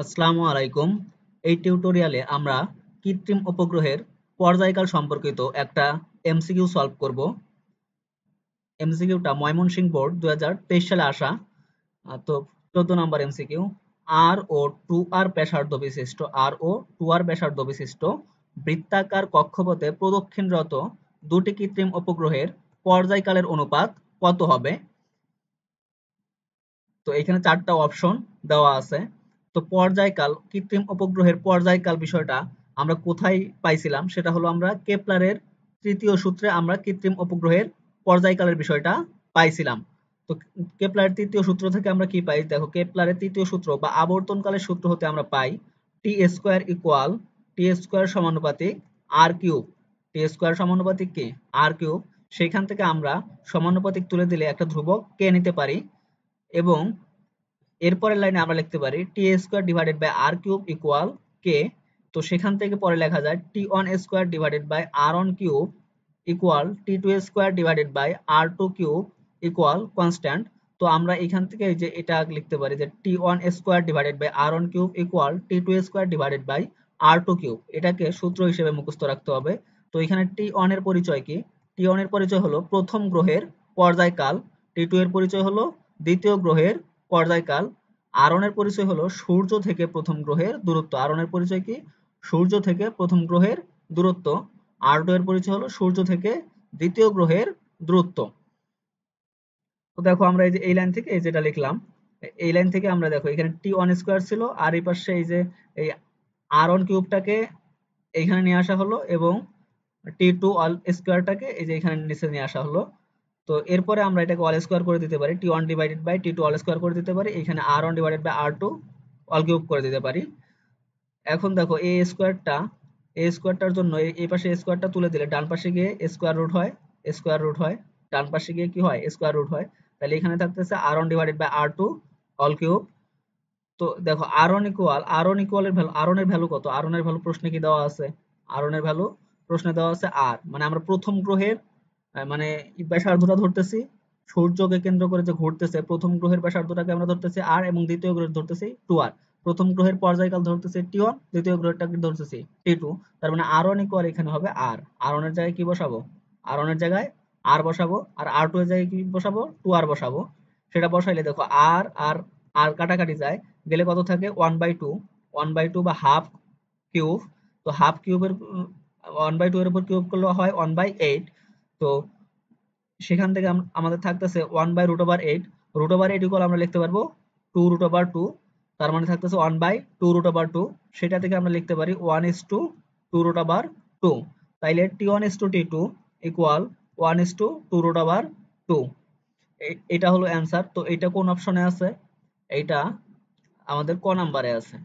আসসালামু আলাইকুম। এই টিউটোরিয়ালে আমরা কৃত্রিম উপগ্রহের পর্যায়কাল সম্পর্কিত একটা এমসিকিউ সলভ করব। এমসিকিউটা ময়মনসিংহ বোর্ড 2023 সালে আসা। তো 14 নম্বর এমসিকিউ। আর ও 2R ব্যাসার্ধ বিশিষ্ট বৃত্তাকার কক্ষপথে প্রদক্ষিণরত দুটি কৃত্রিম উপগ্রহের পর্যায়কালের অনুপাত কত হবে? তো এখানে 4টা অপশন দেওয়া আছে। তো পর্যায়কাল, কৃত্রিম উপগ্রহের পর্যায়কাল বিষয়টা আমরা কোথায় পাইছিলাম? সেটা হলো আমরা কেপলারের তৃতীয় সূত্রে আমরা কৃত্রিম উপগ্রহের পর্যায়কালের বিষয়টা পাইছিলাম। তো কেপলারের তৃতীয় সূত্র থেকে আমরা কি পাই? দেখো, কেপলারের তৃতীয় সূত্র বা আবর্তনকালের সূত্র হতে আমরা পাই টি সমানুপাতিক আর কিউব। সমানুপাতিক কি? আর কিউব। সেইখান থেকে আমরা সমানুপাতিক তুলে দিলে একটা ধ্রুবক কে নিতে পারি, এবং এরপরের লাইনে আমরা লিখতে পারি টি² divided by R cube equal K. তো সেখান থেকে পরে লেখা যায় টি² ডিভাইডেড বাই আর1 কিউব ইকুয়াল টি² ডিভাইডেড বাই আর2 কিউব ইকুয়াল কনস্ট্যান্ট। তো আমরা এখান থেকে যে এটা লিখতে পারি যে টি² ডিভাইডেড বাই আর1 কিউব ইকুয়াল টি² ডিভাইডেড বাই আর2 কিউব। এটাকে সূত্র হিসেবে মুখস্থ রাখতে হবে। তো এখানে টি1 এর পরিচয় কি? টি1 এর পরিচয় হলো প্রথম গ্রহের পর্যায়কাল, টি2 এর পরিচয় হলো দ্বিতীয় গ্রহের পর্যায়কাল, আর1 এর পরিচয় হলো সূর্য থেকে প্রথম গ্রহের দূরত্ব। আর1 এর পরিচয় কি? সূর্য থেকে প্রথম গ্রহের দূরত্ব। আর2 এর পরিচয় হলো সূর্য থেকে দ্বিতীয় গ্রহের দূরত্ব। তো দেখো, আমরা এই যে এই লাইন থেকে এই যেটা লিখলাম, এই লাইন থেকে আমরা দেখো এখানে টি1² ছিল, আর এই পাশে এই যে এই আর1 কিউবটাকে এইখানে নিয়ে আসা হলো, এবং টি2 অল স্কয়ারটাকে এই যে এখানে নিচে নিয়ে আসা হলো। তো এরপরে আমরা এটাকে অল স্কয়ার করে দিতে পারি, টি1 ডিভাইডেড বাই টি2 অল স্কয়ার করে দিতে পারি, এখানে আর1 ডিভাইডেড বাই আর2 অল কিউব করে দিতে পারি। এখন দেখো এ স্কয়ারটার জন্য এই পাশে স্কয়ারটা তুলে দিলে ডান পাশে গিয়ে স্কয়ার রুট হয়, ডান পাশে গিয়ে কি হয়? স্কয়ার রুট হয়। তাহলে এখানে থাকতেছে আর1 ডিভাইডেড বাই আর2 অল কিউব। তো দেখো আর1 এর ভ্যালু, আর1 এর ভ্যালু কত? আর1 এর ভ্যালু প্রশ্নে কি দেওয়া আছে? আর1 এর ভ্যালু প্রশ্নে দেওয়া আছে আর, মানে আমরা প্রথম গ্রহের মানে ব্যাসার্ধটা ধরতেছি, সূর্যকে কেন্দ্র করে যে ঘুরতেছে প্রথম গ্রহের ব্যাসার্ধটাকে আমরা ধরতেছি আর, এবং দ্বিতীয় গ্রহের ধরতেছি 2r। প্রথম গ্রহের পর্যায়কাল ধরতেছি টি1, দ্বিতীয় গ্রহেরটাকে ধরতেছি টি2। তার মানে আর1 ইকুয়াল এখানে হবে আর। আর1 এর জায়গায় কি বসাবো? আর1 এর জায়গায় আর বসাবো, আর আর2 এর জায়গায় কি বসাবো? 2r বসাবো। সেটা বসাইলে দেখো আর আর আর কাটাকাটি যায়, গেলে কত থাকে? 1/2। 1/2 বা হাফ কিউব। তো হাফ কিউবের 1/2 এর উপর কিউব করলে হয় 1/8। তো সেখান থেকে আমাদের থাকতেছে 1/√8। √8 ইকুয়াল আমরা লিখতে পারবো 2√2। তার মানে থাকতেছে 1/2√2। সেটা থেকে আমরা লিখতে পারি 1:2√2। তাইলে T1:T2 ইকুয়াল 1:2√2। এটা হলো অ্যান্সার। তো এটা কোন অপশনে আছে? এইটা আমাদের ক নাম্বারে আছে।